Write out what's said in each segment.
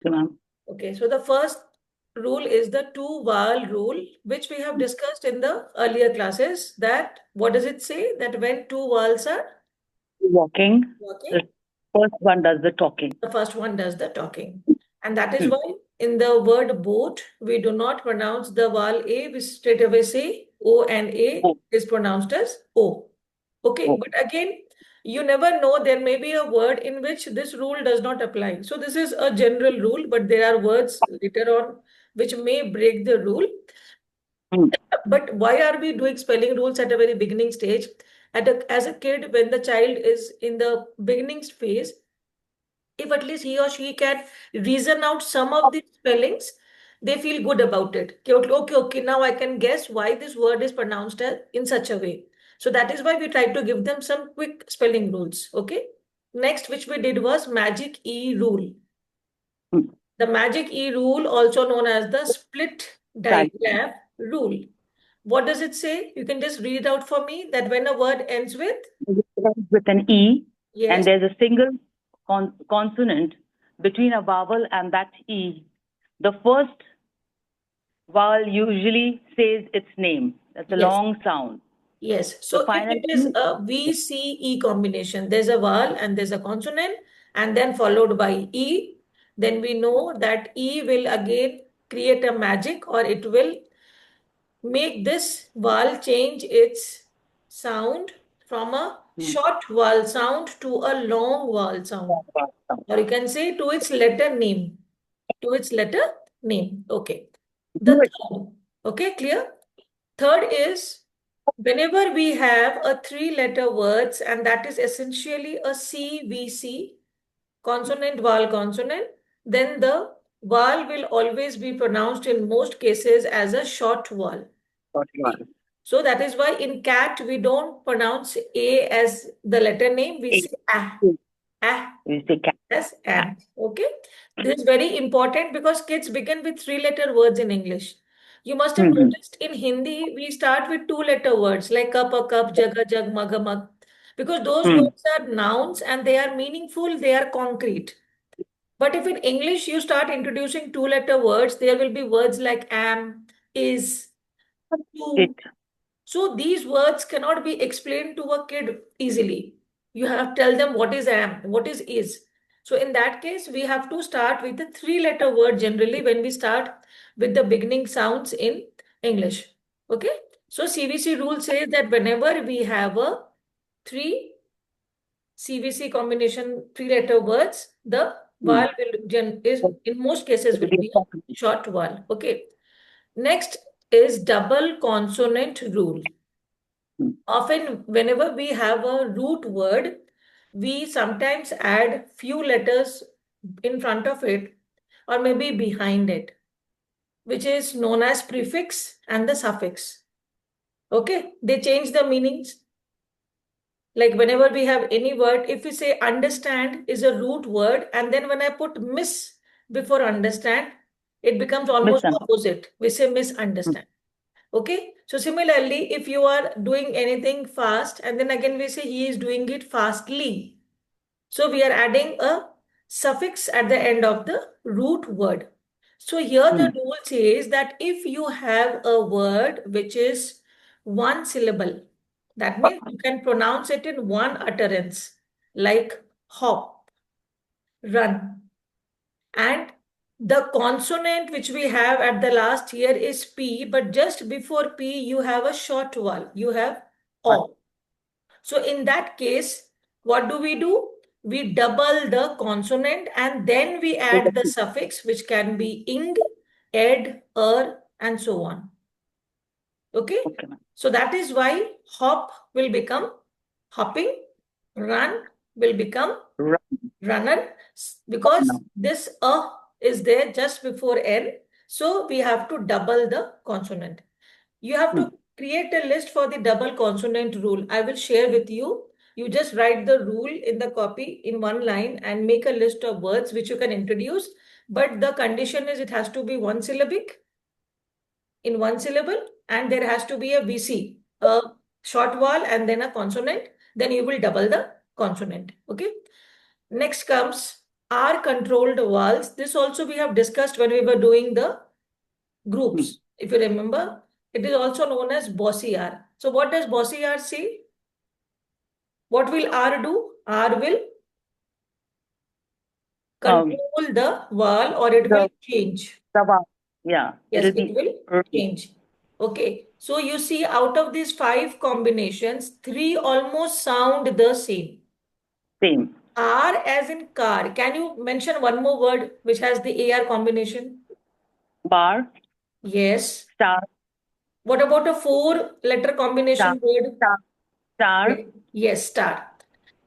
Okay, ma'am. Okay, so the first rule is the two vowel rule, which we have discussed in the earlier classes. That what does it say? That when two vowels are Walking. working, The first one does the talking. the first one does the talking. And that is Hmm. why in the word boat, we do not pronounce the vowel A, we straight away say O, and A Oh, is pronounced as O. Okay, oh. but again, you never know, there may be a word in which this rule does not apply. So this is a general rule, but there are words later on which may break the rule. Hmm. But why are we doing spelling rules at a very beginning stage? As a kid, when the child is in the beginning phase, if at least he or she can reason out some of the spellings, they feel good about it. Okay, now I can guess why this word is pronounced in such a way. So that is why we try to give them some quick spelling rules. Okay. Next, which we did was magic E rule. Hmm. The magic E rule, also known as the split Right. digraph rule. What does it say? You can just read it out for me that when a word ends with With an E, and yes, there's a single consonant between a vowel and that E. The first vowel usually says its name. That's a yes, long sound. yes. The So if final it is E, a VCE combination, there's a vowel and there's a consonant and then followed by E, then we know that E will again create a magic, or it will make this vowel change its sound from a hmm, short vowel sound to a long vowel sound. Or you can say to its letter name. To its letter name. Okay. The do it. third. Okay, clear? Third is whenever we have a three-letter words, and that is essentially a CVC, consonant, vowel, consonant, then the vowel will always be pronounced in most cases as a short vowel. Got Okay. it. So that is why in cat we don't pronounce A as the letter name, we say ah, ah We say cat. as an. Okay. This is very important because kids begin with three-letter words in English. You must have Hmm. noticed in Hindi, we start with two-letter words like cup, a cup, jug, a jug, mug, a mug. Because those Hmm. words are nouns and they are meaningful, they are concrete. But if in English you start introducing two-letter words, there will be words like am, is, It. to. So these words cannot be explained to a kid easily. You have to tell them what is am, what is is. So in that case, we have to start with the three-letter word generally when we start with the beginning sounds in English. Okay. So CVC rule says that whenever we have a three CVC combination three-letter words, the Hmm. vowel is in most cases It will will be be a a short vowel. Okay. Next is double consonant rule. hmm. Often, whenever we have a root word, we sometimes add few letters in front of it or maybe behind it, which is known as prefix and the suffix. Okay, they change the meanings. Like whenever we have any word, if we say understand is a root word, and then when I put miss before understand, it becomes almost Misun. opposite. We say Hmm. misunderstand. Okay. So similarly, if you are doing anything fast and then again we say he is doing it fastly. So we are adding a suffix at the end of the root word. So here Hmm. the rule says that if you have a word which is one syllable, that means you can pronounce it in one utterance, like hop, run. And the consonant which we have at the last here is P, but just before P, you have a short vowel. You have O. So in that case, what do? We double the consonant and then we add the suffix, which can be ing, ed, and so on. Okay. Okay, ma'am. So that is why hop will become hopping, run will become Right runner, because now. this is there just before n, so we have to double the consonant. You have Hmm. to create a list for the double consonant rule. I will share with you. You just write the rule in the copy in one line and make a list of words which you can introduce, but the condition is it has to be one syllabic in one syllable, and there has to be a VC, a short vowel and then a consonant. Then you will double the consonant. Okay. Next comes R controlled vowels. This also we have discussed when we were doing the groups. If you remember, it is also known as bossy R. So what does bossy R say? What will R do? R will control the vowel, or it will change. Yeah, Yes, it'll it be will change. Okay. So you see, out of these 5 combinations, 3 almost sound the same. same. R as in car. Can you mention one more word which has the AR combination? Bar, Yes. star, What about a 4-letter star, combination word? star. Yes, star.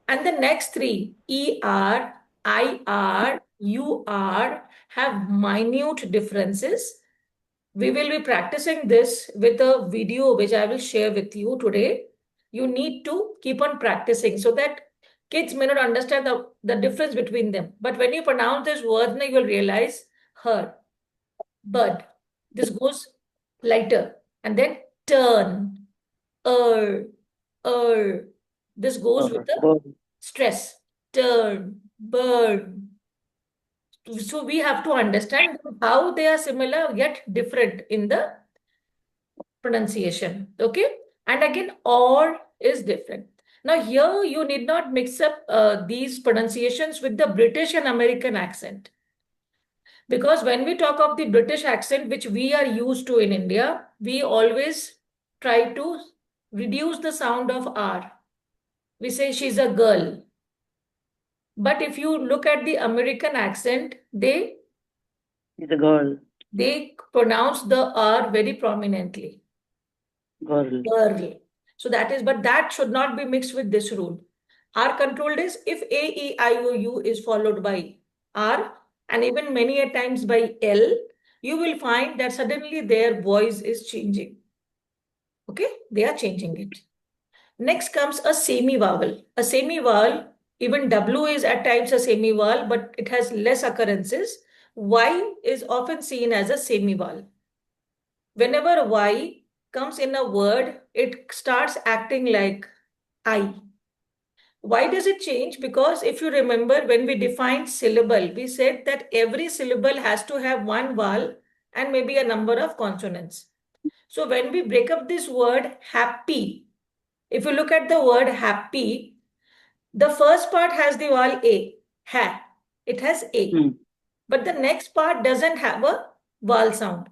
And the next 3, ER, IR, UR, have minute differences. We will be practicing this with a video which I will share with you today. You need to keep on practicing so that kids may not understand the difference between them. But when you pronounce this word, you will realize her, bud. This goes lighter. And then turn, er, er. This goes with the Bird. stress. Turn, burn. So we have to understand how they are similar yet different in the pronunciation. Okay. And again, or is different. Now, here you need not mix up these pronunciations with the British and American accent. Because when we talk of the British accent, which we are used to in India, we always try to reduce the sound of R. We say she's a girl. But if you look at the American accent, She's a girl. they pronounce the R very prominently. Girl. Girl. So that is, but that should not be mixed with this rule. R controlled is if A, E, I, O, U is followed by R and even many a times by L, you will find that suddenly their voice is changing. Okay, they are changing it. Next comes a semi-vowel. A semi-vowel, even W is at times a semi-vowel, but it has less occurrences. Y is often seen as a semi-vowel. Whenever Y comes in a word, it starts acting like I. Why does it change? Because if you remember, when we defined syllable, we said that every syllable has to have one vowel and maybe a number of consonants. So when we break up this word happy, if you look at the word happy, the first part has the vowel A, ha. It has A. But the next part doesn't have a vowel sound.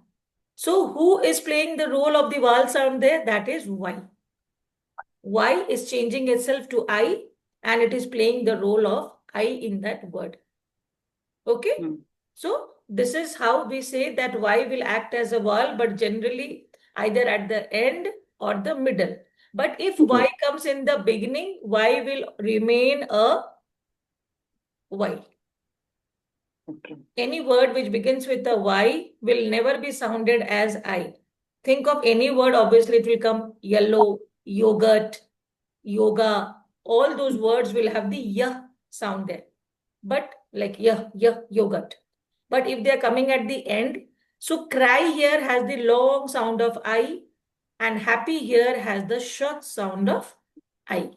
So who is playing the role of the vowel sound there? That is Y. Y is changing itself to I and it is playing the role of I in that word. Okay? So this is how we say that Y will act as a vowel, but generally either at the end or the middle. But if Y comes in the beginning, Y will remain a Y. Okay. Any word which begins with a Y will never be sounded as I. Think of any word, obviously it will come yellow, yogurt, yoga. All those words will have the yah sound there. But like yogurt. But if they are coming at the end, so cry here has the long sound of I and happy here has the short sound of I.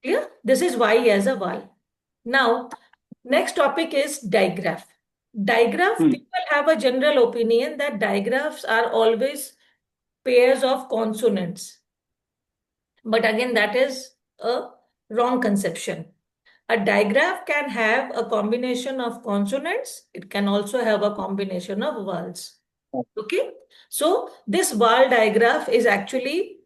Clear? This is Y as a vowel. Now, next topic is digraph. Digraph, people have a general opinion that digraphs are always pairs of consonants. But again, that is a wrong conception. A digraph can have a combination of consonants. It can also have a combination of vowels. Okay. So this vowel digraph is actually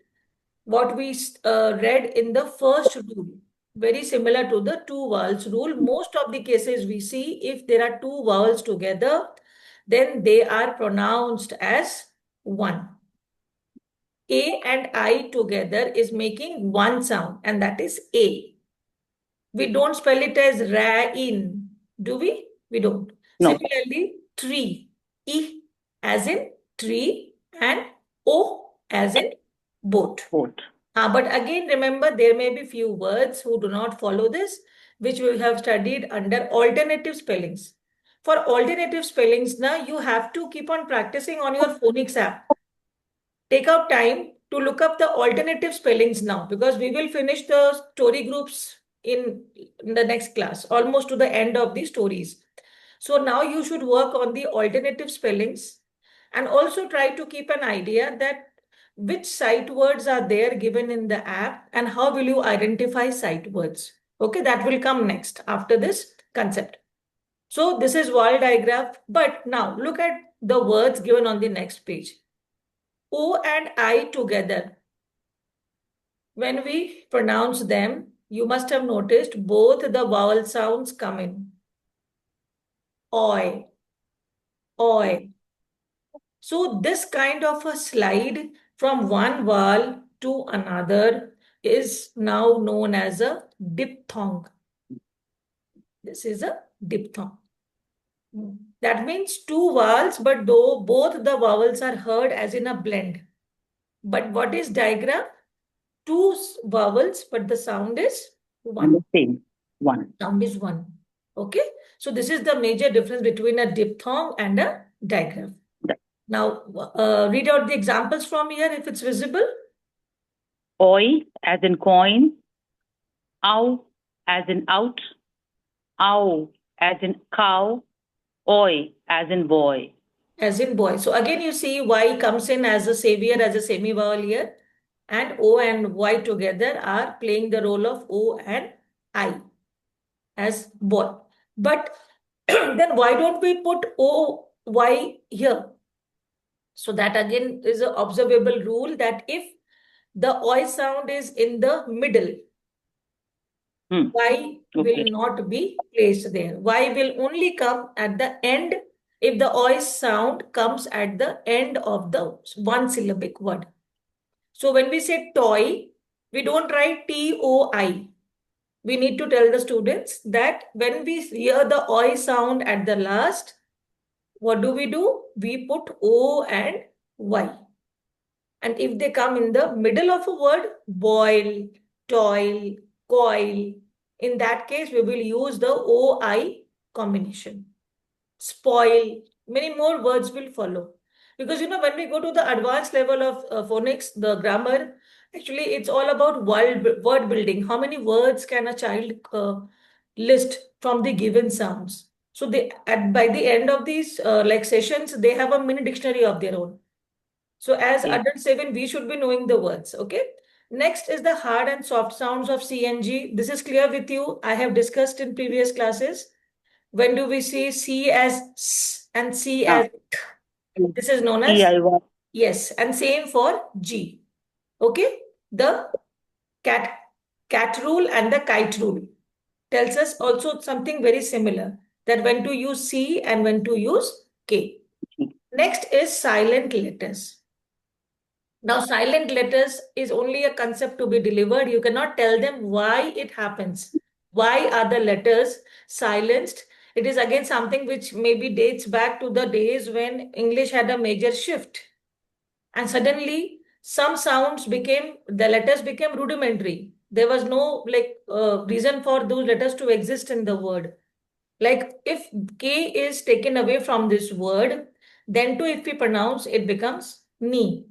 what we read in the first rule. Very similar to the two vowels rule. Most of the cases we see if there are two vowels together, then they are pronounced as one. A and I together is making one sound, and that is A. We don't spell it as ra-in, do we? We don't. No. Similarly, tree, E as in tree and O as in boat. Boat. But again, remember, there may be few words who do not follow this, which we have studied under alternative spellings. For alternative spellings, now you have to keep on practicing on your phonics app. Take out time to look up the alternative spellings now because we will finish the story groups in the next class, almost to the end of the stories. So now you should work on the alternative spellings and also try to keep an idea that which sight words are there given in the app and how will you identify sight words. Okay, that will come next after this concept. So this is wall diagram, but now look at the words given on the next page. O and I together. When we pronounce them, you must have noticed both the vowel sounds come in. Oi, oi. So this kind of a slide from one vowel to another is now known as a diphthong. This is a diphthong. That means two vowels, but though both the vowels are heard as in a blend. But what is diagram? Two vowels, but the sound is one. The same. One. Sound is one. Okay. So this is the major difference between a diphthong and a digraph. Now, read out the examples from here if it's visible. Oi as in coin. Ow as in out. Ow as in cow. Oi as in boy. As in boy. So again, you see Y comes in as a savior, as a semi-vowel here. And O and Y together are playing the role of O and I as boy. But then why don't we put O, Y here? So that again is an observable rule that if the oi sound is in the middle, Y will not be placed there. Y will only come at the end if the oi sound comes at the end of the one syllabic word. So when we say toy, we don't write TOI. We need to tell the students that when we hear the oi sound at the last, what do? We put O and Y. And if they come in the middle of a word, boil, toil, coil, in that case, we will use the OI combination. Spoil, many more words will follow. Because, when we go to the advanced level of phonics, the grammar, actually, it's all about word building. How many words can a child list from the given sounds? So by the end of these sessions, they have a mini dictionary of their own. So as adult 7, we should be knowing the words, okay? Next is the hard and soft sounds of C and G. This is clear with you. I have discussed in previous classes. When do we see C as S and C as K? This is known as yes, and same for G. Okay? The cat rule and the kite rule tells us also something very similar, that when to use C and when to use K. Next is silent letters. Now, silent letters is only a concept to be delivered. You cannot tell them why it happens. Why are the letters silenced? It is again something which maybe dates back to the days when English had a major shift. And suddenly, some the letters became rudimentary. There was no reason for those letters to exist in the word. Like if K is taken away from this word, then too if we pronounce, it becomes ni.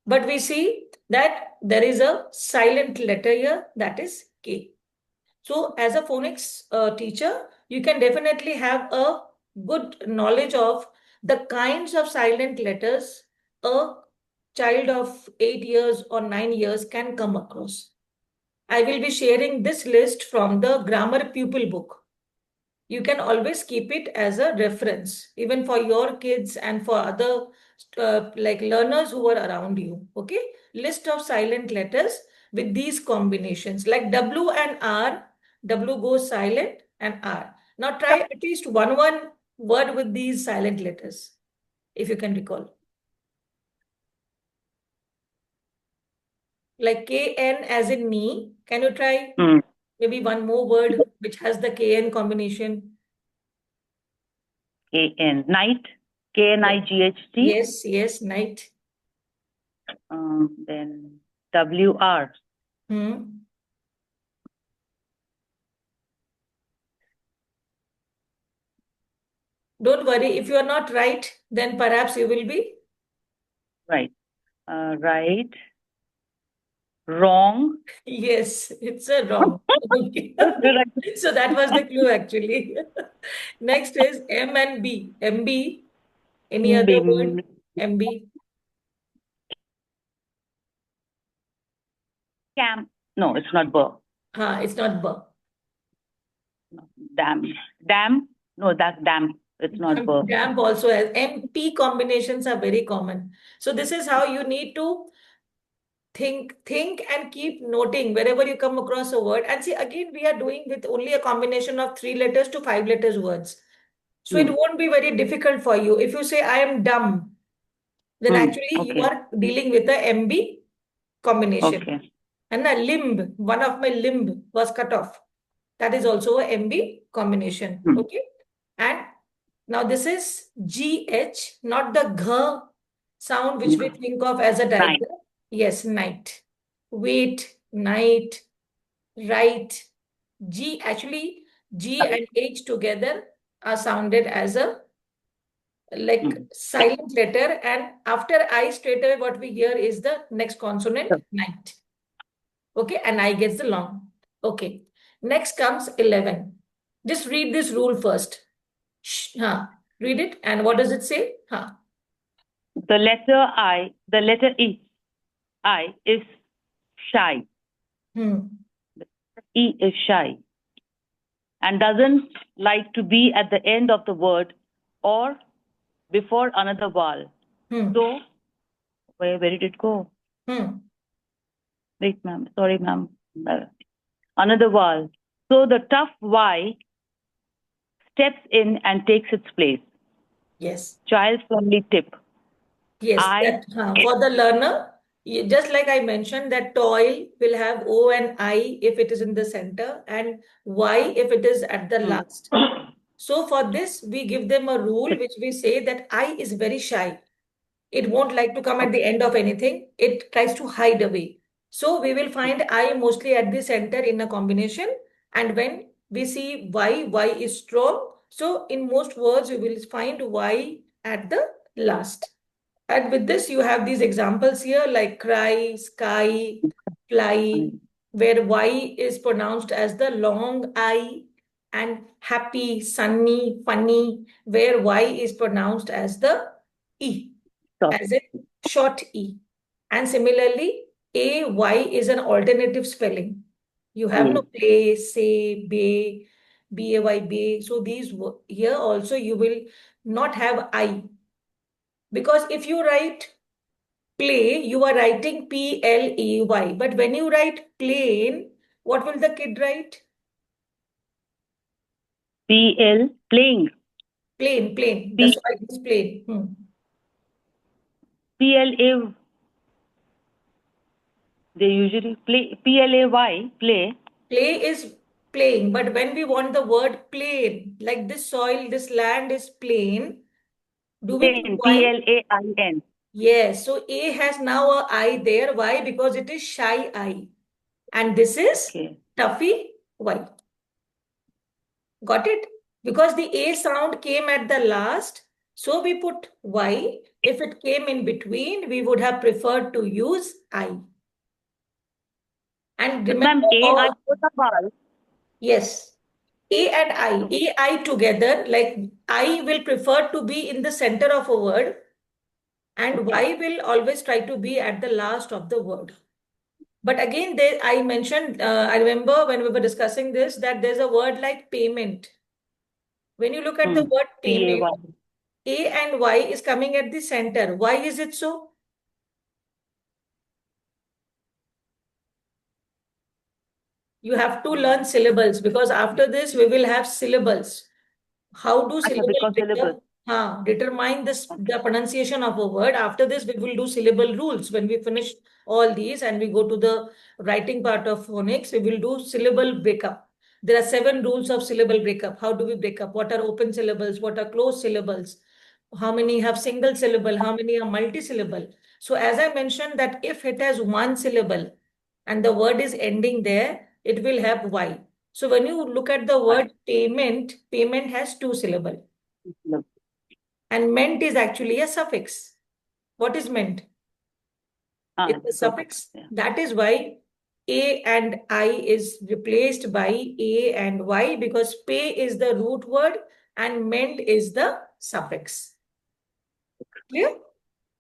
But we see that there is a silent letter here, that is K. So as a phonics teacher, you can definitely have a good knowledge of the kinds of silent letters a child of 8 years or 9 years can come across. I will be sharing this list from the grammar pupil book. You can always keep it as a reference, even for your kids and for other learners who are around you. Okay, list of silent letters with these combinations, like W and R. W goes silent and R. Now try at least one word with these silent letters, if you can recall. Like KN as in knee. Can you try maybe one more word which has the KN combination? KN, night. KNIGHT. Yes, night. Then WR. Don't worry, if you are not right, then perhaps you will be right. Right. Wrong. Yes, it's a wrong. Okay. Correct. So that was the clue actually. Next is M and B. MB, any other word? Bim. MB. Cam. No, it's not B. It's not B. No, dam. Dam. No, that's dam. It's not B. Damp also has MP combinations are very common. So this is how you need to think and keep noting wherever you come across a word. And see, again, we are doing with only a combination of 3 letters to 5 letters words. So it Hmm. won't be very difficult for you. If you say I am dumb, then actually you Okay. are dealing with a MB combination. Okay. And a limb, one of my limb was cut off. That is also a MB combination. Hmm. Okay. And now this is GH, not the G sound which we think of as a Night. diagram. Yes, night. Wait, night, right. G actually, G and H together are sounded as a like silent letter, and after I straight away what we hear is the next consonant, Sure. night. Okay, and I gets the long. Okay. Next comes 11. Just read this rule first. Read it. And what does it say? The letter I is shy. E is shy and doesn't like to be at the end of the word or before another vowel. So, where did it go? Wait, ma'am. Sorry, ma'am. Another vowel. So the tough Y steps in and takes its place. Yes. Child-friendly tip. Yes, for the learner, just like I mentioned, that toil will have O and I if it is in the center and Y if it is at the last. So for this, we give them a rule which we say that I is very shy. It won't like to come at the end of anything. It tries to hide away. So we will find I mostly at the center in a combination. And when we see Y is strong. So in most words, we will find Y at the last. And with this, you have these examples here like cry, sky, fly, where Y is pronounced as the long I, and happy, sunny, funny, where Y is pronounced as the E, as a short E. And similarly, AY is an alternative spelling. You have no play, say, bay, BAY, bay. So these here also you will not have I. Because if you write play, you are writing PLAY. But when you write plane, what will the kid write? PL, playing. Plain. That's why it is plain. PLA, they usually play, PLAY, play. Play is playing, but when we want the word plain, like this soil, this land is plain, do we put Plain, Y? PLAIN. Yes, so A has now a I there. Why? Because it is shy I. And this is Tuffy Y. Got it? Because the A sound came at the last, so we put Y. If it came in between, we would have preferred to use I. And remember, AI both are vowels. yes, A and I together, like I will prefer to be in the center of a word, and Y will always try to be at the last of the word. But again, I mentioned, I remember when we were discussing this, that there's a word like payment. When you look at the word payment, A and Y is coming at the center. Why is it so? You have to learn syllables because after this we will have syllables. How do syllable determine the pronunciation of a word? After this, we will do syllable rules. When we finish all these and we go to the writing part of phonics, we will do syllable breakup. There are 7 rules of syllable breakup. How do we break up? What are open syllables? What are closed syllables? How many have single syllable? How many are multi-syllable? So as I mentioned that if it has one syllable and the word is ending there, it will have Y. So when you look at the word payment, payment has 2 syllables. And ment is actually a suffix. What is ment? It's a perfect. suffix. Yeah. That is why A and I is replaced by A and Y, because pay is the root word and mend is the suffix. Clear?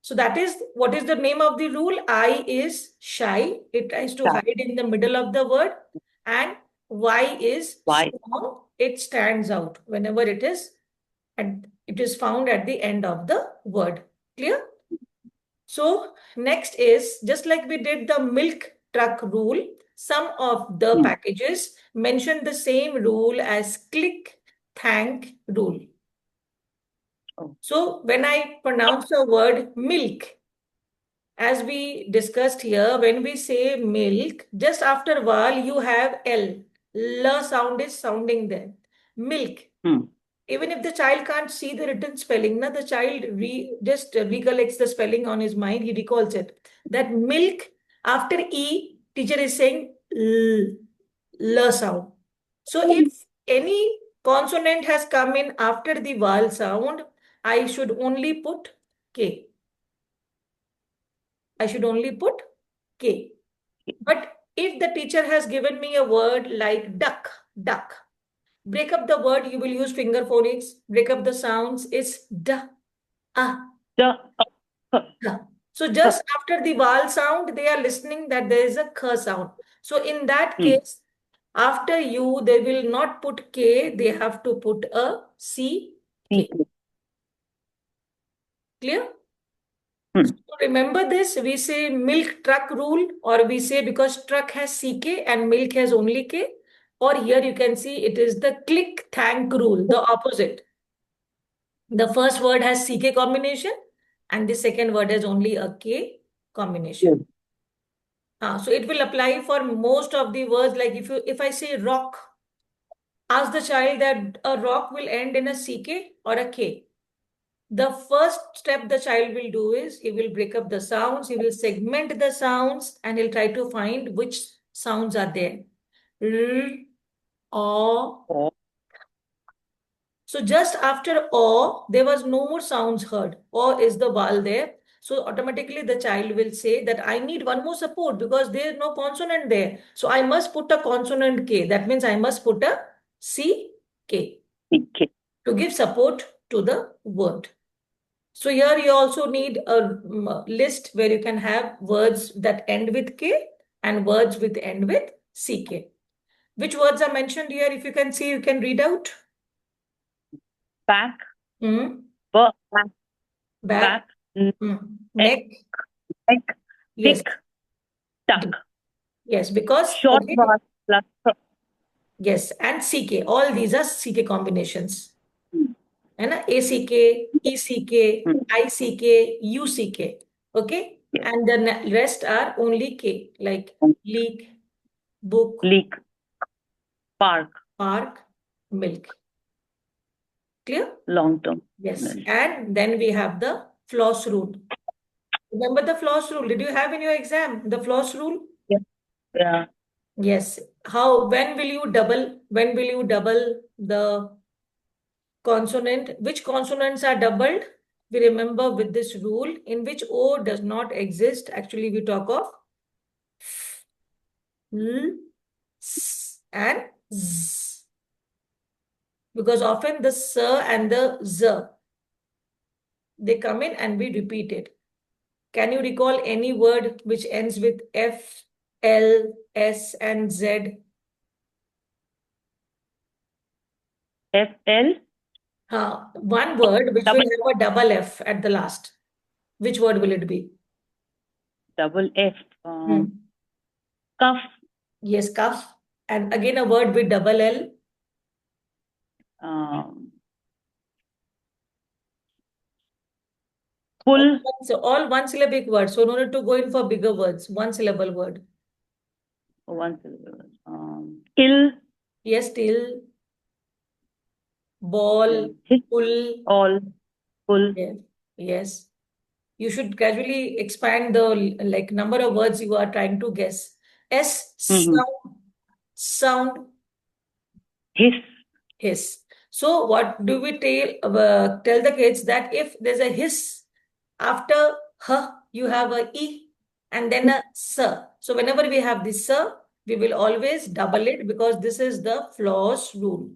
So that is what is the name of the rule. I is shy. It tries to Shy. hide in the middle of the word. And Y is Y. strong. It stands out whenever it is, and it is found at the end of the word. Clear? So next is, just like we did the milk truck rule, some of the Hmm. packages mention the same rule as click thank rule. Oh. So when I pronounce the word milk, as we discussed here, when we say milk, just after vowel you have L. L sound is sounding there. Milk. Hmm. Even if the child can't see the written spelling, the child just recollects the spelling on his mind, he recalls it. That milk, after E, teacher is saying L sound. So if any consonant has come in after the vowel sound, I should only put K. I should only put K. But if the teacher has given me a word like duck, break up the word, you will use finger phonics. Break up the sounds, it's D, A, The, D. So just after the vowel sound, they are listening that there is a K sound. So in that case, after you, they will not put K, they have to put a C, K. Clear? So remember this, we say milk truck rule, or we say because truck has CK and milk has only K, or here you can see it is the click thank rule, the opposite. The first word has CK combination and the second word has only a K combination. So it will apply for most of the words. Like if I say rock, ask the child that a rock will end in a CK or a K. The first step the child will do is he will break up the sounds, he will segment the sounds, and he'll try to find which sounds are there. R, O. O. So just after O, there was no more sounds heard. O is the vowel there. So automatically the child will say that I need one more support because there is no consonant there. So I must put a consonant K. That means I must put a C, K K. to give support to the word. So here you also need a list where you can have words that end with K and words with end with CK. Which words are mentioned here? If you can see, you can read out. Back. Back. Back. Neck. Neck. Yes. Thick. Tuck. Yes, because Short vowel plus. yes, and CK. All these are CK combinations. And ACK, ECK, ICK, UCK. Okay? Yes. And the rest are only K, like leak, book, Leak. Park. park, milk. Clear? Long term. Yes. And then we have the floss rule. Remember the floss rule? Did you have in your exam the floss rule? Yeah. Yeah. Yes. When will you double? When will you double the consonant? Which consonants are doubled? We remember with this rule in which O does not exist. Actually, we talk of L, S, and Z. Because often the S and the Z, they come in and we repeat it. Can you recall any word which ends with F, L, S, and Z? FL. One word which will have a double F at the last. Which word will it be? Double F. Cuff. Yes, cuff. And again a word with double L. Full. So all one syllabic words. So no need to go in for bigger words. One syllable word. One syllable. Ill. Yes, till. Ball. Pull. All. Full. Yes. Yes. You should gradually expand the number of words you are trying to guess. S, sound. Hiss. Hiss. So what do we tell the kids that if there's a hiss after H, you have a E. and then a sir. So whenever we have this sir, we will always double it because this is the floss rule.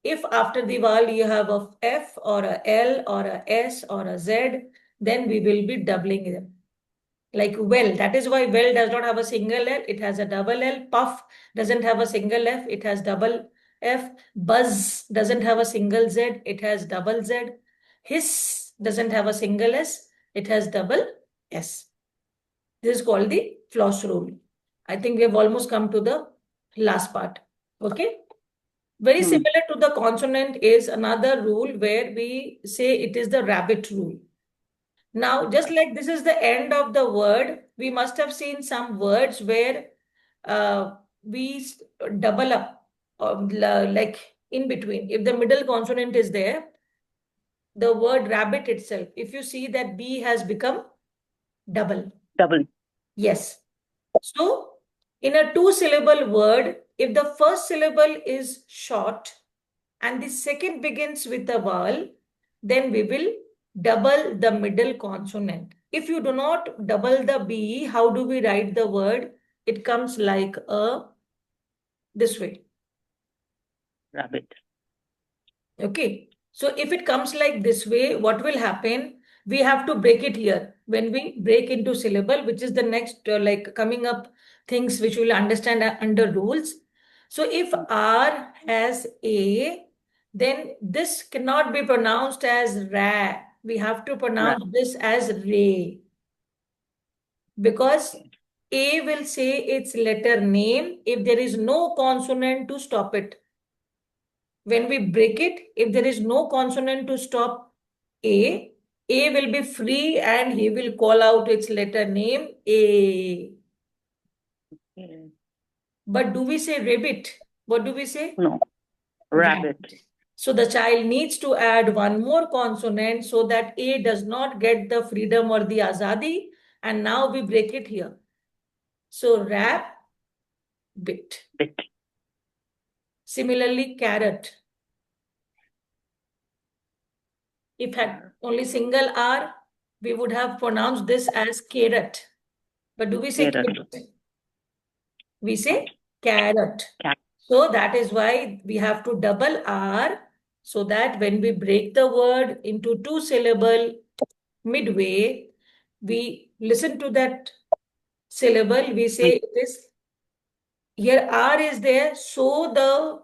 If after the vowel you have a F or a L or a S or a Z, then we will be doubling them. Like well, that is why well does not have a single L, it has a double L. Puff doesn't have a single F, it has double F. Buzz doesn't have a single Z, it has double Z. Hiss doesn't have a single S, it has double S. This is called the floss rule. I think we have almost come to the last part. Okay. Very Hmm. similar to the consonant is another rule where we say it is the rabbit rule. Now, just like this is the end of the word, we must have seen some words where we double up, like in between. If the middle consonant is there, the word rabbit itself, if you see that B has become double. Double. Yes. So, in a two-syllable word, if the first syllable is short and the second begins with a vowel, then we will double the middle consonant. If you do not double the B, how do we write the word? It comes like this way. Rabbit. Okay. So if it comes like this way, what will happen? We have to break it here. When we break into syllable, which is the next like coming up things which we'll understand under rules. So if R has A, then this cannot be pronounced as Ra. We have to pronounce this as Re. Because A will say its letter name if there is no consonant to stop it. When we break it, if there is no consonant to stop A will be free and he will call out its letter name A. Okay. But do we say rabbit? What do we say? No. Rabbit. So the child needs to add one more consonant so that A does not get the freedom or the azadi. And now we break it here. So rap, bit. Bit. Similarly, carrot. If had only single R, we would have pronounced this as carrot. But do we say Carrot. carrot? We say carrot. Cat. So that is why we have to double R so that when we break the word into two syllable midway, we listen to that syllable, we say it is, here R is there, so the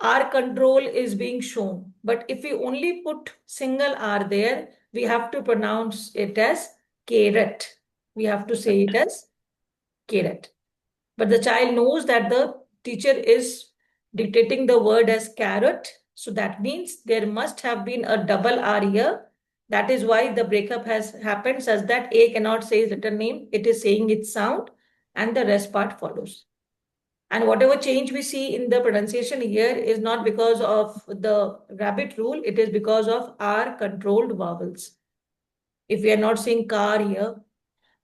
R control is being shown. But if we only put single R there, we have to pronounce it as carrot. We have to say it as carrot. But the child knows that the teacher is dictating the word as carrot. So that means there must have been a double R here. That is why the breakup has happened such that A cannot say its letter name. It is saying its sound and the rest part follows. And whatever change we see in the pronunciation here is not because of the rabbit rule. It is because of R controlled vowels. If we are not saying car here,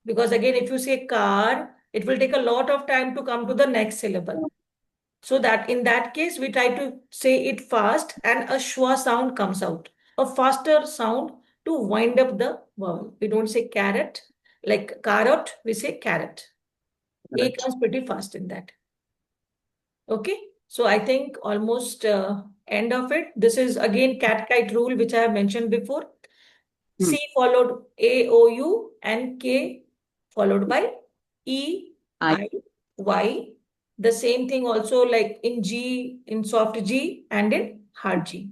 because again, if you say car, it will take a lot of time to come to the next syllable. So that in that case, we try to say it fast and a schwa sound comes out. A faster sound to wind up the vowel. We don't say carrot, like carrot, we say carrot. A comes pretty fast in that. Okay, so I think almost end of it. This is again cat kite rule, which I have mentioned before. C followed A, O, U and K followed by E, I, Y. The same thing also like in G, in soft G and in hard G.